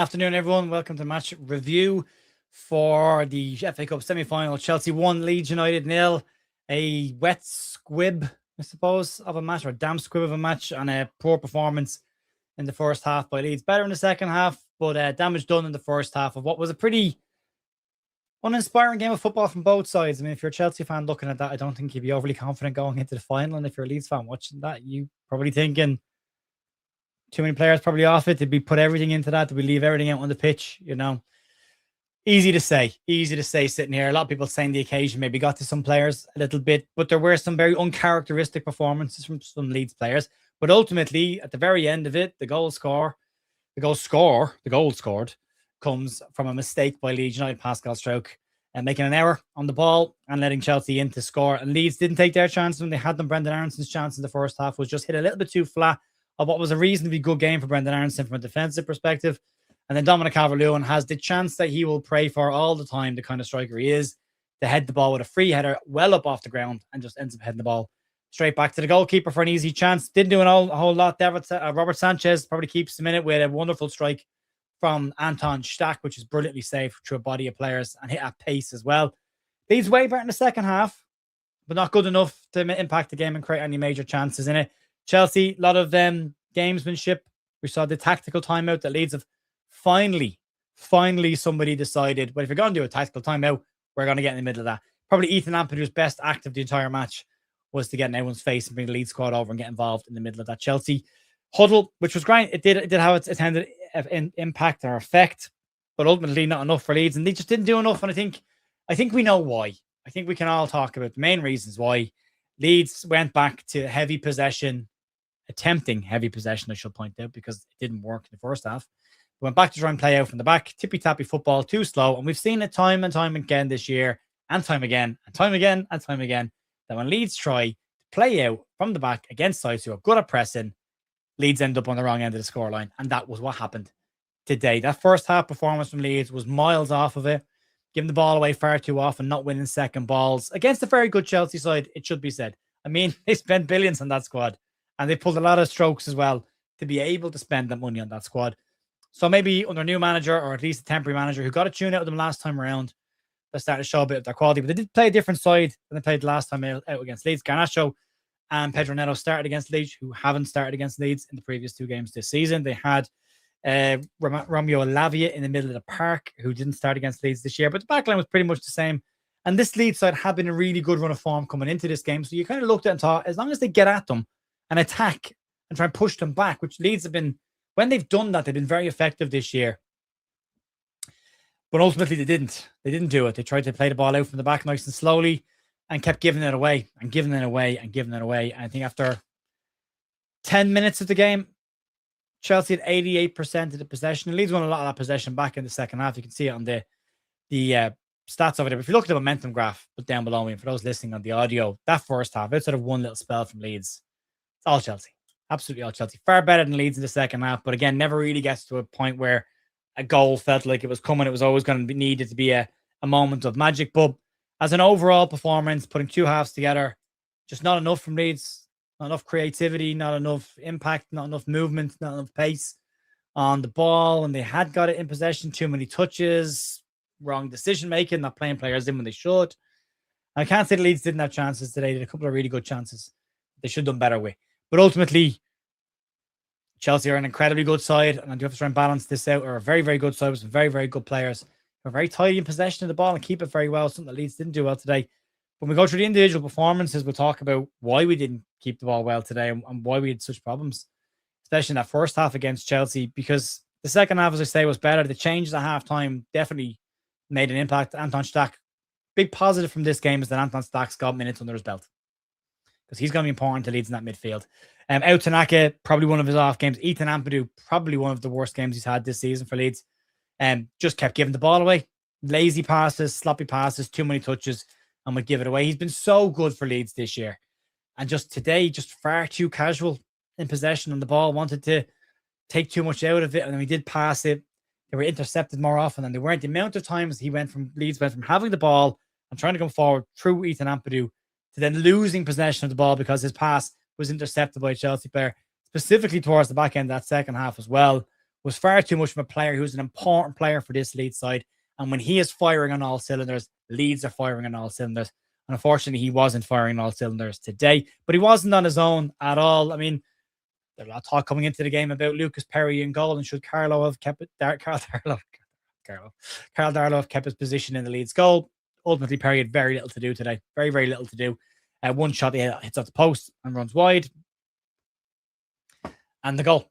afternoon, everyone. Welcome to match review for the FA Cup semi-final. Chelsea 1, Leeds United 0. A wet squib, I suppose, of a match, or a damp squib of a match, and a poor performance in the first half by Leeds. Better in the second half, but damage done in the first half of what was a pretty uninspiring game of football from both sides. I mean, if you're a Chelsea fan looking at that, I don't think you'd be overly confident going into the final. And if you're a Leeds fan watching that, you probably thinking too many players probably off it. Did we put everything into that? Did we leave everything out on the pitch? You know, easy to say sitting here. A lot of people saying the occasion maybe got to some players a little bit, but there were some very uncharacteristic performances from some Leeds players. But ultimately, at the very end of it, the goal scored comes from a mistake by Leeds United, Pascal Stroke, and making an error on the ball and letting Chelsea in to score. And Leeds didn't take their chance when they had them. Brendan Aaronson's chance in the first half was just hit a little bit too flat of what was a reasonably good game for Brendan Aronson from a defensive perspective. And then Dominic Calvert-Lewin has the chance that he will pray for all the time, the kind of striker he is, to head the ball with a free header well up off the ground and just ends up heading the ball straight back to the goalkeeper for an easy chance. Didn't do a whole lot there. Robert Sanchez probably keeps him in it with a wonderful strike from Anton Stach, which is brilliantly saved through a body of players and hit at pace as well. Leeds way better in the second half, but not good enough to impact the game and create any major chances in it. Chelsea, a lot of gamesmanship. We saw the tactical timeout that Leeds have finally somebody decided, but if you're going to do a tactical timeout, we're going to get in the middle of that. Probably Ethan Ampadu's best act of the entire match was to get in everyone's face and bring the Leeds squad over and get involved in the middle of that Chelsea huddle, which was great. It did have its intended impact or effect, but ultimately not enough for Leeds, and they just didn't do enough. And I think we know why. I think we can all talk about the main reasons why Leeds went back to heavy possession, attempting heavy possession, I should point out, because it didn't work in the first half. We went back to try and play out from the back, tippy-tappy football, too slow. And we've seen it time and time again this year, and time again, that when Leeds try to play out from the back against sides who are good at pressing, Leeds end up on the wrong end of the scoreline. And that was what happened today. That first half performance from Leeds was miles off of it, giving the ball away far too often, not winning second balls against a very good Chelsea side, it should be said. I mean, they spent billions on that squad, and they pulled a lot of strokes as well to be able to spend that money on that squad. So maybe under a new manager, or at least a temporary manager who got a tune out of them last time around, they're starting to show a bit of their quality. But they did play a different side than they played last time out against Leeds. Garnacho and Pedro Neto started against Leeds, who haven't started against Leeds in the previous two games this season. They had Romeo Lavia in the middle of the park, who didn't start against Leeds this year. But the backline was pretty much the same. And this Leeds side had been a really good run of form coming into this game. So you kind of looked at it and thought, as long as they get at them and attack and try and push them back, which Leeds have been, when they've done that, they've been very effective this year. But ultimately, they didn't. They didn't do it. They tried to play the ball out from the back nice and slowly and kept giving it away and giving it away and giving it away. And I think after 10 minutes of the game, Chelsea had 88% of the possession. Leeds won a lot of that possession back in the second half. You can see it on the stats over there. But if you look at the momentum graph, put down below me, and for those listening on the audio, that first half, outside of one little spell from Leeds, it's all Chelsea. Absolutely all Chelsea. Far better than Leeds in the second half, but again, never really gets to a point where a goal felt like it was coming. It was always going to be needed to be a moment of magic. But as an overall performance, putting two halves together, just not enough from Leeds. Not enough creativity, not enough impact, not enough movement, not enough pace on the ball. And they had got it in possession, too many touches, wrong decision making, not playing players in when they should. I can't say the Leeds didn't have chances today. They had a couple of really good chances they should have done better with. But ultimately, Chelsea are an incredibly good side, and I do have to try and balance this out. Are a very, very good side with some very, very good players. They're very tidy in possession of the ball and keep it very well, something that Leeds didn't do well today. When we go through the individual performances, we'll talk about why we didn't keep the ball well today and why we had such problems, especially in that first half against Chelsea, because the second half, as I say, was better. The changes at halftime definitely made an impact. Anton Stach, big positive from this game is that Anton Stach's got minutes under his belt, because he's going to be important to Leeds in that midfield. Out Tanaka, probably one of his off games. Ethan Ampadu, probably one of the worst games he's had this season for Leeds. Just kept giving the ball away. Lazy passes, sloppy passes, too many touches, and would give it away. He's been so good for Leeds this year. And just today, just far too casual in possession on the ball. Wanted to take too much out of it. And then we did pass it. They were intercepted more often than they weren't. The amount of times Leeds went from having the ball and trying to come forward through Ethan Ampadu to then losing possession of the ball because his pass was intercepted by a Chelsea player, specifically towards the back end of that second half as well, was far too much from a player who's an important player for this Leeds side. And when he is firing on all cylinders, Leeds are firing on all cylinders. And unfortunately, he wasn't firing on all cylinders today, but he wasn't on his own at all. I mean, there's a lot of talk coming into the game about Lucas Perry in goal, and should Carlo have kept it? Carl Darlow have kept his position in the Leeds goal. Ultimately, Perry had very little to do today. Very, very little to do. One shot, he hits off the post and runs wide. And the goal,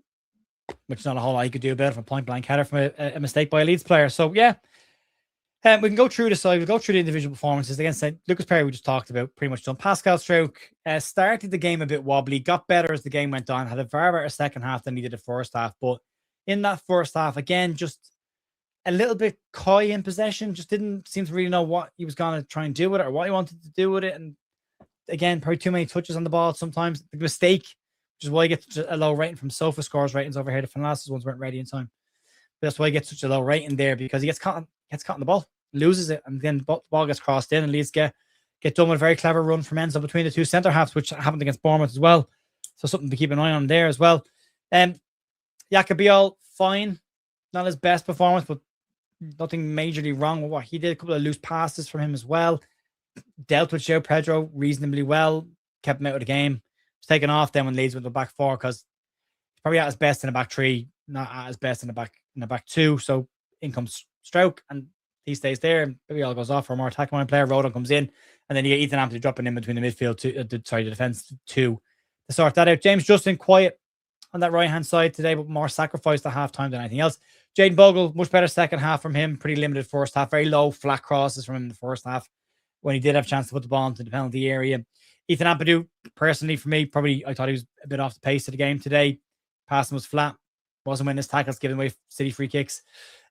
which is not a whole lot he could do about it from a point-blank header from a mistake by a Leeds player. So, yeah, we can go through the side. We'll go through the individual performances. Again, Lucas Perry, we just talked about, pretty much done. Pascal Struijk started the game a bit wobbly, got better as the game went on, had a far better second half than he did the first half. But in that first half, again, just a little bit coy in possession, just didn't seem to really know what he was going to try and do with it or what he wanted to do with it. And again, probably too many touches on the ball sometimes. The mistake, which is why he gets a low rating from Sofa Scores ratings over here. The Finlas's ones weren't ready in time. But that's why he gets such a low rating there, because he gets caught on the ball, loses it, and then the ball gets crossed in, and Leeds get done with a very clever run from Enzo between the two centre halves, which happened against Bournemouth as well. So something to keep an eye on there as well. Yacobiol, fine. Not his best performance, but nothing majorly wrong with what he did. A couple of loose passes from him as well. Dealt with João Pedro reasonably well. Kept him out of the game. Was taken off then when Leeds went to the back four, because he's probably at his best in the back three, not at his best in the back two. So in comes Struijk, and he stays there, and maybe all goes off for a more attacking line player. Rodon comes in, and then you get Ethan Ampadu dropping in between the midfield the defense two to sort that out. James Justin quiet on that right hand side today, but more sacrificed at halftime than anything else. Jaden Bogle, much better second half from him. Pretty limited first half. Very low flat crosses from him in the first half when he did have a chance to put the ball into the penalty area. Ethan Ampadu, personally for me, I thought he was a bit off the pace of the game today. Passing was flat. Wasn't winning his tackles, giving away City free kicks.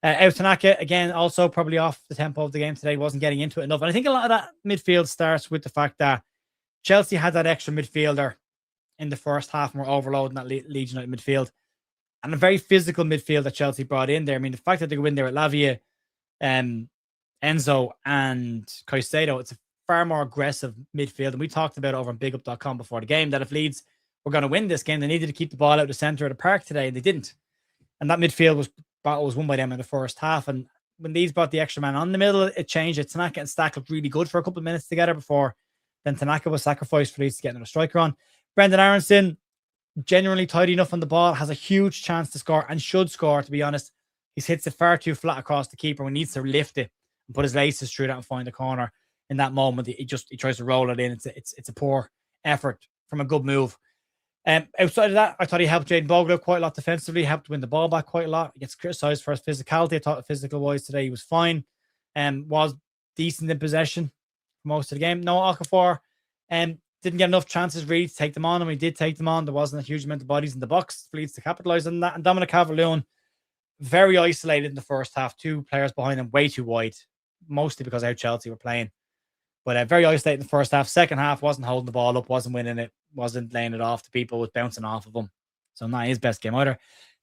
Tanaka, again, also probably off the tempo of the game today. Wasn't getting into it enough. And I think a lot of that midfield starts with the fact that Chelsea had that extra midfielder in the first half, and were overloading that Leeds United midfield. And a very physical midfield that Chelsea brought in there. I mean, the fact that they go in there at Lavia, Enzo, and Caicedo, it's a far more aggressive midfield. And we talked about over on bigup.com before the game that if Leeds were going to win this game, they needed to keep the ball out of the centre of the park today, and they didn't. And that midfield battle was won by them in the first half. And when Leeds brought the extra man on the middle, it changed it. Tanaka and Stack looked really good for a couple of minutes together before then Tanaka was sacrificed for Leeds to get another striker on. Brendan Aronson, genuinely tidy enough on the ball, has a huge chance to score and should score, to be honest. He hits it far too flat across the keeper. He needs to lift it and put his laces through that and find the corner. In that moment, he tries to roll it in. It's a poor effort from a good move. Outside of that, I thought he helped Jaden Bogle quite a lot defensively, helped win the ball back quite a lot. He gets criticised for his physicality. I thought physical-wise today he was fine. Was decent in possession for most of the game. No, Okafor didn't get enough chances really to take them on. And when he did take them on, there wasn't a huge amount of bodies in the box for Leeds to capitalise on that. And Dominic Calvert-Lewin, very isolated in the first half. Two players behind him, way too wide, mostly because of how Chelsea were playing. But very isolated in the first half. Second half, wasn't holding the ball up, wasn't winning it, wasn't laying it off to people, was bouncing off of him. So not his best game either.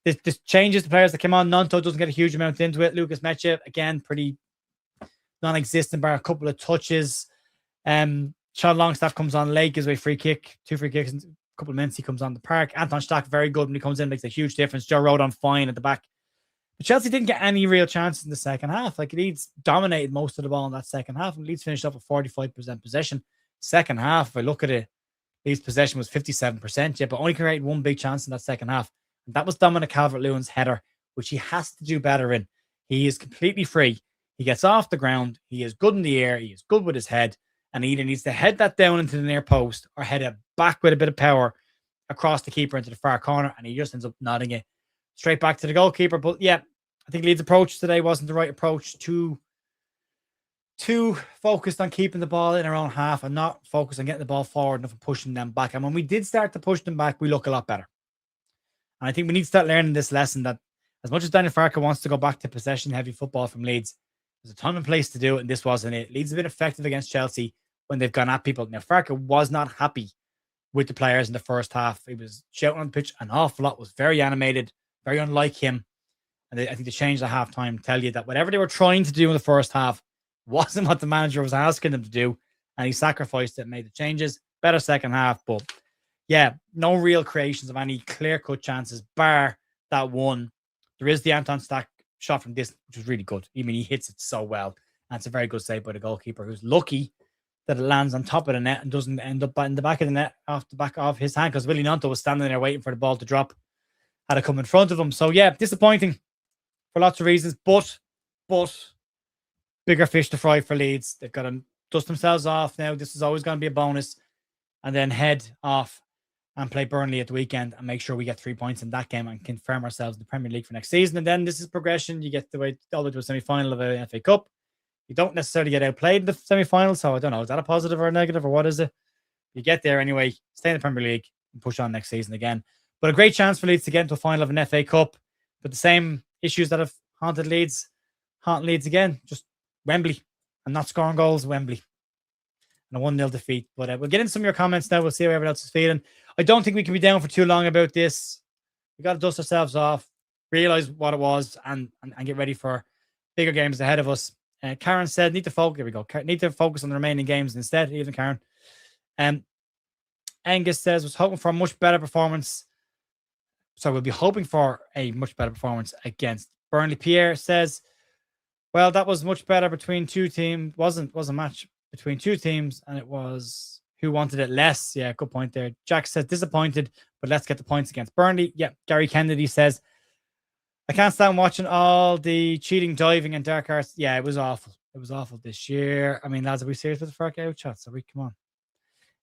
This changes the players that came on. Nonto doesn't get a huge amount into it. Lucas Meche, again, pretty non-existent, bar a couple of touches. Sean Longstaff comes on late, gives away free kick, 2 free kicks in a couple of minutes. He comes on the park. Anton Stack, very good when he comes in, makes a huge difference. Joe Rodon, fine at the back. But Chelsea didn't get any real chances in the second half. Like, Leeds dominated most of the ball in that second half, and Leeds finished up with 45% possession. Second half, if I look at it, Leeds' possession was 57%, but only created one big chance in that second half. And that was Dominic Calvert-Lewin's header, which he has to do better in. He is completely free. He gets off the ground. He is good in the air. He is good with his head. And he either needs to head that down into the near post or head it back with a bit of power across the keeper into the far corner. And he just ends up nodding it straight back to the goalkeeper. But yeah, I think Leeds' approach today wasn't the right approach. Too focused on keeping the ball in our own half and not focused on getting the ball forward enough and pushing them back. And when we did start to push them back, we look a lot better. And I think we need to start learning this lesson that as much as Daniel Farke wants to go back to possession-heavy football from Leeds, there's a time and place to do it, and this wasn't it. Leeds have been effective against Chelsea when they've gone at people. Now, Farke was not happy with the players in the first half. He was shouting on the pitch an awful lot, was very animated, very unlike him. And I think the change at halftime tell you that whatever they were trying to do in the first half wasn't what the manager was asking them to do, and he sacrificed it and made the changes. Better second half, but yeah, no real creations of any clear-cut chances, bar that one There is the Anton Stack shot from this, which was really good. I mean, he hits it so well. And it's a very good save by the goalkeeper, who's lucky that it lands on top of the net and doesn't end up in the back of the net off the back of his hand, because Willie Nonto was standing there waiting for the ball to drop. Had it come in front of him. So, yeah, disappointing for lots of reasons. But bigger fish to fry for Leeds. They've got to dust themselves off now. This is always going to be a bonus. And then head off and play Burnley at the weekend and make sure we get 3 points in that game and confirm ourselves in the Premier League for next season. And then this is progression. You get the way all the way to a semi-final of an FA Cup. You don't necessarily get outplayed in the semi-final, so I don't know. Is that a positive or a negative, or what is it? You get there anyway, stay in the Premier League, and push on next season again. But a great chance for Leeds to get into a final of an FA Cup. But the same issues that have haunted Leeds, haunt Leeds again. Just Wembley and not scoring goals, Wembley. And a 1-0 defeat. But we'll get into some of your comments now. We'll see how everyone else is feeling. I don't think we can be down for too long about this. We got to dust ourselves off, realize what it was, and get ready for bigger games ahead of us. Karen said, need to focus. Here we go. Need to focus on the remaining games instead, even Karen. Angus says, was hoping for a much better performance. So we'll be hoping for a much better performance against Burnley. Pierre says, well, that was much better between two teams. Was a match between two teams, and it was who wanted it less. Yeah, good point there. Jack says, disappointed, but let's get the points against Burnley. Yeah, Gary Kennedy says, I can't stand watching all the cheating, diving, and dark arts. Yeah, it was awful. It was awful this year. I mean, lads, are we serious with the Fark out shots? Are we? Come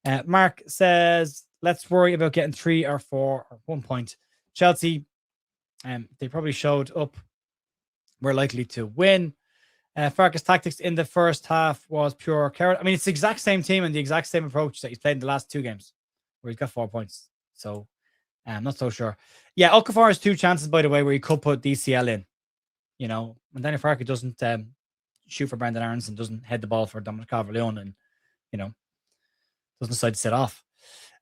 on. Mark says, let's worry about getting 3 or 4 or 1 point. Chelsea, they probably showed up. We're likely to win. Farkas' tactics in the first half was pure carrot. I mean, it's the exact same team and the exact same approach that he's played in the last 2 games, where he's got 4 points. So I'm not so sure. Yeah, Okafor has 2 chances, by the way, where he could put DCL in. You know, and Daniel Farke doesn't shoot for Brendan Aronson, doesn't head the ball for Dominic Calvert-Lewin, and, you know, doesn't decide to set off.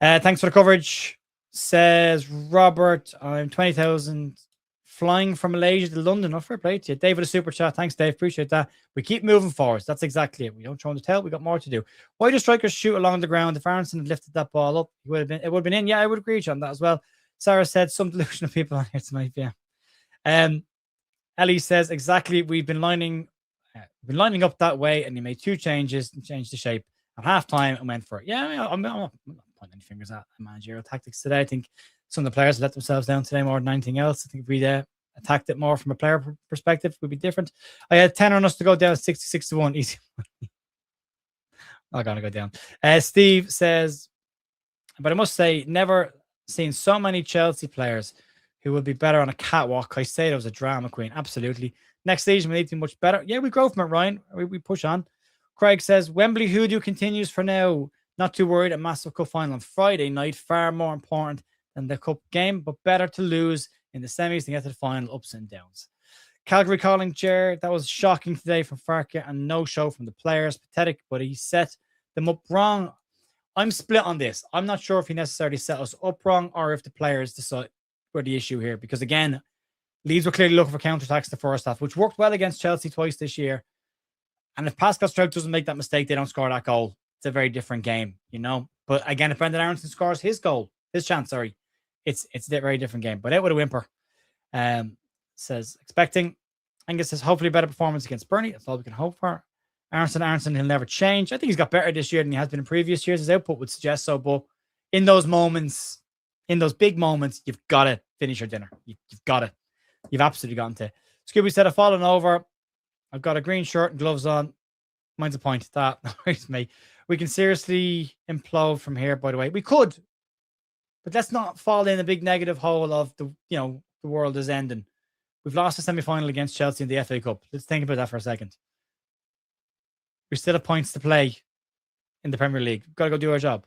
Thanks for the coverage, says Robert. I'm 20,000 flying from Malaysia to London. Oh, fair play to you. David, a super chat. Thanks, Dave. Appreciate that. We keep moving forwards. That's exactly it. We don't throw in the tail. We got more to do. Why do strikers shoot along the ground? If Aronson had lifted that ball up, it would have been in. Yeah, I would agree on that as well. Sarah said some delusion of people on here tonight. Yeah. Ellie says exactly. We've been lining up that way, and he made 2 changes and changed the shape at halftime and went for it. Yeah, I mean, I'm not pointing any fingers at managerial tactics today. I think some of the players let themselves down today more than anything else. I think if we attacked it more from a player perspective, it would be different. I had 10 on us to go down 66-1. Easy. Not going to go down. Steve says, but I must say, never seen so many Chelsea players who will be better on a catwalk. Caicedo was a drama queen. Absolutely. Next season, we need to be much better. Yeah, we grow from it, Ryan. We push on. Craig says, Wembley hoodoo continues for now. Not too worried. A massive cup final on Friday night. Far more important than the cup game, but better to lose in the semis than get to the final, ups and downs. Calgary calling chair. That was shocking today from Farke, and no show from the players. Pathetic, but he set them up wrong. I'm split on this. I'm not sure if he necessarily set us up wrong or if the players decide were the issue here. Because again, Leeds were clearly looking for counterattacks the first half, which worked well against Chelsea twice this year. And if Pascal Struijk doesn't make that mistake, they don't score that goal. It's a very different game, you know. But again, if Brendan Aronson scores his chance, it's a very different game. But out with a whimper. Says expecting. Angus says hopefully a better performance against Burnley. That's all we can hope for. Aronson, he'll never change. I think he's got better this year than he has been in previous years. His output would suggest so. But in those moments, in those big moments, you've got to finish your dinner. You've got it. You've absolutely got to. Scooby said, I've fallen over. I've got a green shirt and gloves on. Mine's a point. That worries me. We can seriously implode from here, by the way. We could. But let's not fall in a big negative hole of the world is ending. We've lost the semi-final against Chelsea in the FA Cup. Let's think about that for a second. We still have points to play in the Premier League. We've got to go do our job.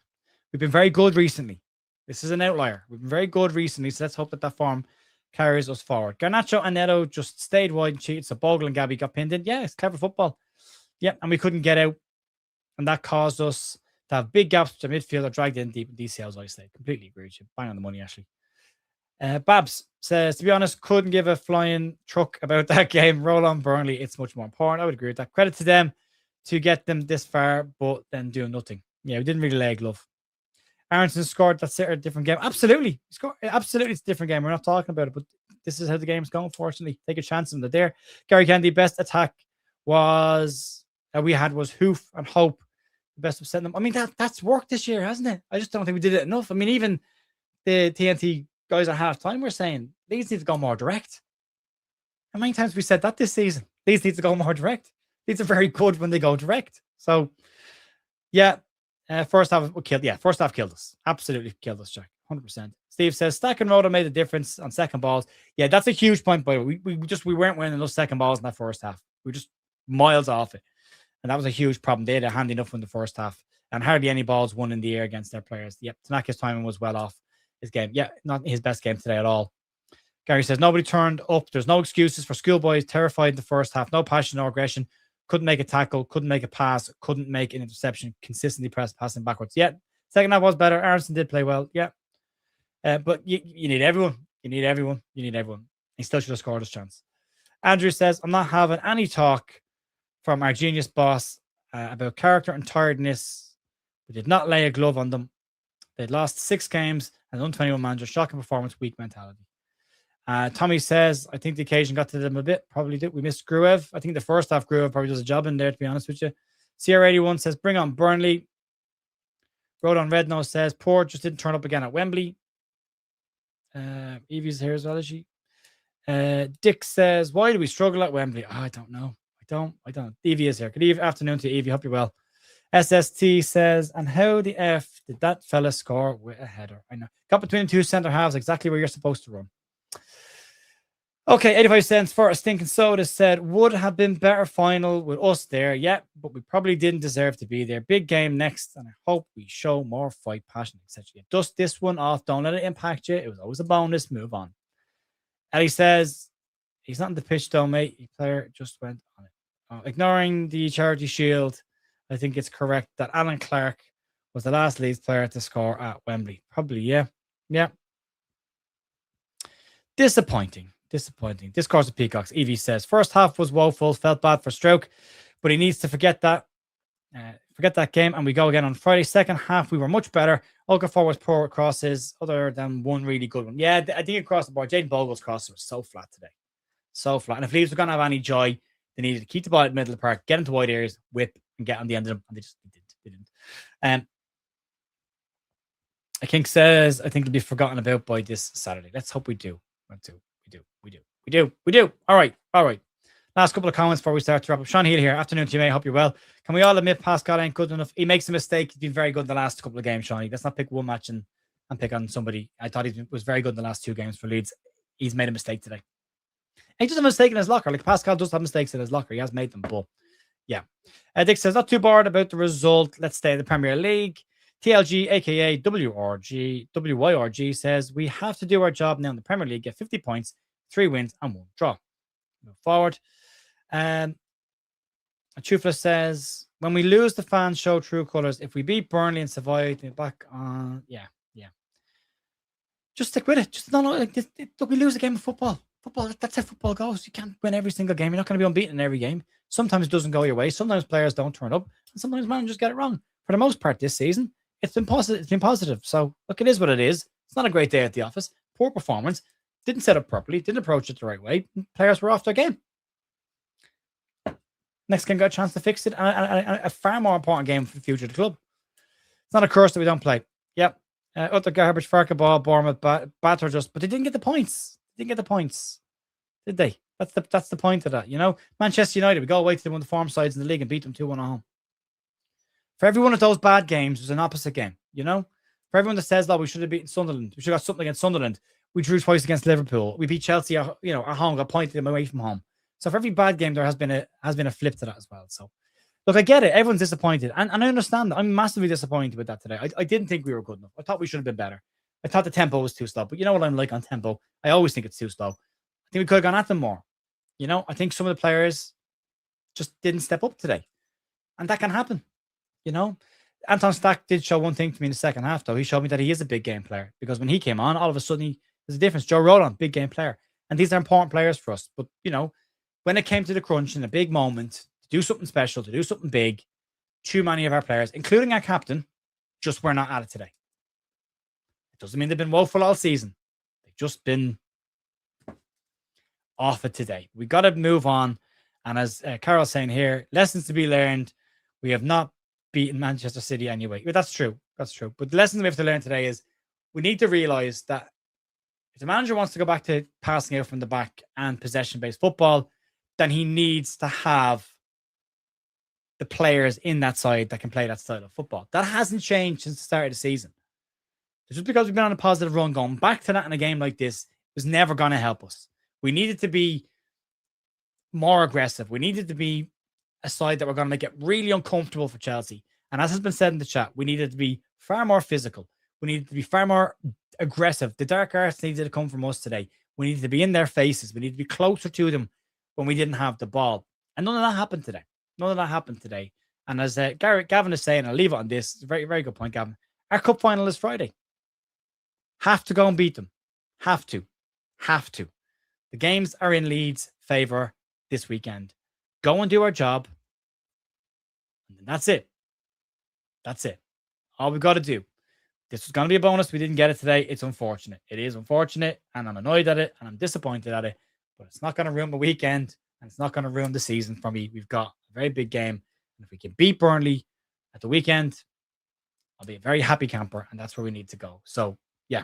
We've been very good recently. This is an outlier. We've been very good recently, so let's hope that form carries us forward. Garnacho and Neto just stayed wide and cheated, so Bogle and Gabby got pinned in. Yeah, it's clever football. Yeah, and we couldn't get out, and that caused us to have big gaps to midfield or dragged in deep in DCL's isolate. Completely agree with you. Bang on the money, actually. Babs says, to be honest, couldn't give a flying truck about that game. Roll on Burnley. It's much more important. I would agree with that. Credit to them to get them this far, but then doing nothing. Yeah, we didn't really lay a glove. Aronson scored. That's a different game. Absolutely. He scored. Absolutely, it's a different game. We're not talking about it, but this is how the game's going, fortunately. Take a chance on it there. Gary Kennedy, best attack was we had was hoof and hope. The best of setting them. I mean, that's worked this year, hasn't it? I just don't think we did it enough. I mean, even the TNT guys at halftime were saying Leeds need to go more direct. How many times have we said that this season? Leeds need to go more direct. Leeds are very good when they go direct. So, yeah, first half killed. Yeah, first half killed us. Absolutely killed us, Jack. 100%. Steve says Stack and Rhoda made a difference on second balls. Yeah, that's a huge point. By the way, we weren't winning those second balls in that first half. We were just miles off it, and that was a huge problem. They had a hand enough in the first half, and hardly any balls won in the air against their players. Yep, Tanaka's timing was well off his game. Yeah, not his best game today at all. Gary says nobody turned up. There's no excuses for schoolboys terrified in the first half. No passion, no aggression. Couldn't make a tackle. Couldn't make a pass. Couldn't make an interception. Consistently passing backwards. Yeah, second half was better. Aronson did play well. Yeah. But you need everyone. You need everyone. You need everyone. He still should have scored his chance. Andrew says, I'm not having any talk from our genius boss about character and tiredness. We did not lay a glove on them. They'd lost 6 games and 121 manager. Shocking performance, weak mentality. Tommy says, I think the occasion got to them a bit. Probably did. We missed Gruev. I think the first half Gruev probably does a job in there, to be honest with you. CR81 says, bring on Burnley. Rodon Rednose says, poor just didn't turn up again at Wembley. Evie's here as well, is she? Dick says, why do we struggle at Wembley? Oh, I don't know. I don't. Evie is here. Good afternoon to Evie. Hope you're well. SST says, and how the F did that fella score with a header? I know. Got between the two centre halves, exactly where you're supposed to run. Okay, 85 cents for a stinking soda said, would have been better final with us there. Yeah, but we probably didn't deserve to be there. Big game next, and I hope we show more fight, passion, etc. Dust this one off. Don't let it impact you. It was always a bonus. Move on. Ellie says, he's not in the pitch though, mate. The player just went on it. Ignoring the charity shield, I think it's correct that Alan Clark was the last Leeds player to score at Wembley. Probably, yeah. Yeah. Disappointing. Discourse of Peacocks. Evie says, first half was woeful, felt bad for Stroke, but he needs to forget that game, and we go again on Friday. Second half, we were much better. Okafor was poor crosses, other than one really good one. Yeah, I think across the board, Jaden Bogle's crosses were so flat today. So flat. And if Leeds were going to have any joy, they needed to keep the ball at the middle of the park, get into wide areas, whip, and get on the end of them. And they just didn't. I think says, I think it'll be forgotten about by this Saturday. Let's hope we do. We do. All right. Last couple of comments before we start to wrap up. Sean Heal here. Afternoon to you, mate. Hope you're well. Can we all admit Pascal ain't good enough? He makes a mistake. He's been very good in the last couple of games, Sean. Let's not pick one match and pick on somebody. I thought he was very good in the last 2 games for Leeds. He's made a mistake today. He does have a mistake in his locker. Like Pascal does have mistakes in his locker. He has made them, but yeah. Dick says, not too bored about the result. Let's stay in the Premier League. TLG, aka WYRG says, we have to do our job now in the Premier League, get 50 points, 3 wins, and 1 draw. Move forward. Chufla says, when we lose, the fans show true colours. If we beat Burnley and survive, they're back on. Yeah. Just stick with it. Just we lose a game of football. That's how football goes. You can't win every single game. You're not going to be unbeaten in every game. Sometimes it doesn't go your way. Sometimes players don't turn up, and sometimes managers get it wrong. For the most part this season, it's been positive. So look, it is what it is. It's not a great day at the office. Poor performance. Didn't set up properly. Didn't approach it the right way. Players were off their game. Next game got a chance to fix it. And a far more important game for the future of the club. It's not a curse that we don't play. Yep. Utter garbage, Farka ball, Bournemouth, batter just, but they didn't get the points. Did they? That's the point of that. You know, Manchester United, we go away to one of the form sides in the league and beat them 2-1 at home. For every one of those bad games, there's an opposite game. You know, for everyone that says that we should have beaten Sunderland, we should have got something against Sunderland. We drew twice against Liverpool. We beat Chelsea, at home, got pointed them away from home. So for every bad game, there has been a flip to that as well. So look, I get it. Everyone's disappointed, and I understand that. I'm massively disappointed with that today. I didn't think we were good enough. I thought we should have been better. I thought the tempo was too slow. But you know what I'm like on tempo? I always think it's too slow. I think we could have gone at them more. You know, I think some of the players just didn't step up today, and that can happen. You know, Anton Stack did show one thing to me in the second half, though. He showed me that he is a big game player, because when he came on, all of a sudden there's a difference. Joe Rodon, big game player, and these are important players for us. But you know, when it came to the crunch in a big moment, to do something special, to do something big, too many of our players, including our captain, just were not at it today. It doesn't mean they've been woeful all season. They've just been off it today. We got to move on. And as Carol's saying here, lessons to be learned. We have not beaten Manchester City anyway. But that's true. That's true. But the lesson we have to learn today is we need to realize that if the manager wants to go back to passing out from the back and possession-based football, then he needs to have the players in that side that can play that style of football. That hasn't changed since the start of the season. Just because we've been on a positive run, going back to that in a game like this was never going to help us. We needed to be more aggressive. We needed to be a side that were going to make it really uncomfortable for Chelsea. And as has been said in the chat, we needed to be far more physical. We needed to be far more aggressive. The dark arts needed to come from us today. We needed to be in their faces. We needed to be closer to them when we didn't have the ball. And none of that happened today. None of that happened today. And as Gavin is saying, I'll leave it on this. It's a very, very good point, Gavin. Our cup final is Friday. Have to go and beat them. Have to. Have to. The games are in Leeds' favour this weekend. Go and do our job. And that's it. That's it. All we've got to do. This was going to be a bonus. We didn't get it today. It's unfortunate. It is unfortunate. And I'm annoyed at it. And I'm disappointed at it. But it's not going to ruin the weekend. And it's not going to ruin the season for me. We've got a very big game. And if we can beat Burnley at the weekend, I'll be a very happy camper. And that's where we need to go. So, yeah.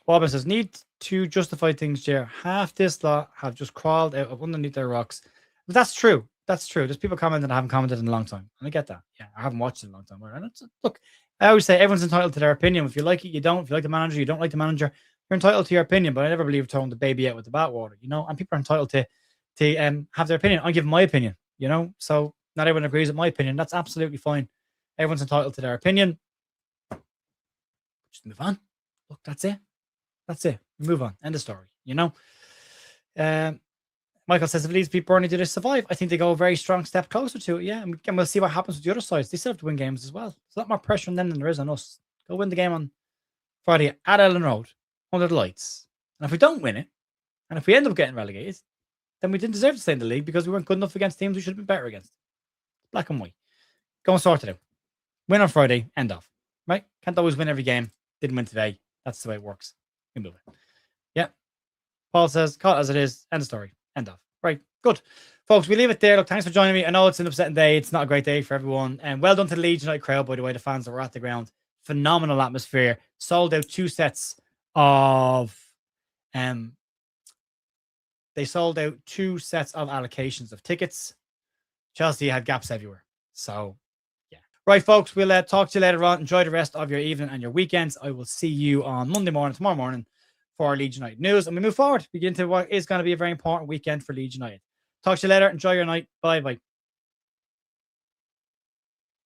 Bobbin says, need to justify things, Jer. Half this lot have just crawled out of underneath their rocks. But that's true. That's true. There's people commenting that haven't commented in a long time. And I get that. Yeah, I haven't watched it in a long time. And look, I always say everyone's entitled to their opinion. If you like it, you don't. If you like the manager, you don't like the manager. You're entitled to your opinion. But I never believe throwing the baby out with the bathwater, and people are entitled to have their opinion. I give my opinion, So not everyone agrees with my opinion. That's absolutely fine. Everyone's entitled to their opinion. Just move on. Look, that's it. That's it. Move on. End of story. Michael says, if Leeds beat Burnley, do they survive? I think they go a very strong step closer to it. Yeah. And we'll see what happens with the other sides. They still have to win games as well. There's a lot more pressure on them than there is on us. Go win the game on Friday at Ellen Road under the lights. And if we don't win it, and if we end up getting relegated, then we didn't deserve to stay in the league because we weren't good enough against teams we should have been better against. Black and white. Go and sort it out. Win on Friday, end off. Right? Can't always win every game. Didn't win today. That's the way it works. We move it. Yeah. Paul says, call it as it is. End of story. End of. Right. Good. Folks, we leave it there. Look, thanks for joining me. I know it's an upsetting day. It's not a great day for everyone. And well done to the Leeds United crowd, by the way, the fans that were at the ground. Phenomenal atmosphere. Sold out 2 sets of they sold out 2 sets of allocations of tickets. Chelsea had gaps everywhere. So yeah. Right, folks, we'll talk to you later on. Enjoy the rest of your evening and your weekends. I will see you on Monday morning, tomorrow morning, for our Leeds United news. And we move forward. We get into what is going to be a very important weekend for Leeds United. Talk to you later. Enjoy your night. Bye-bye.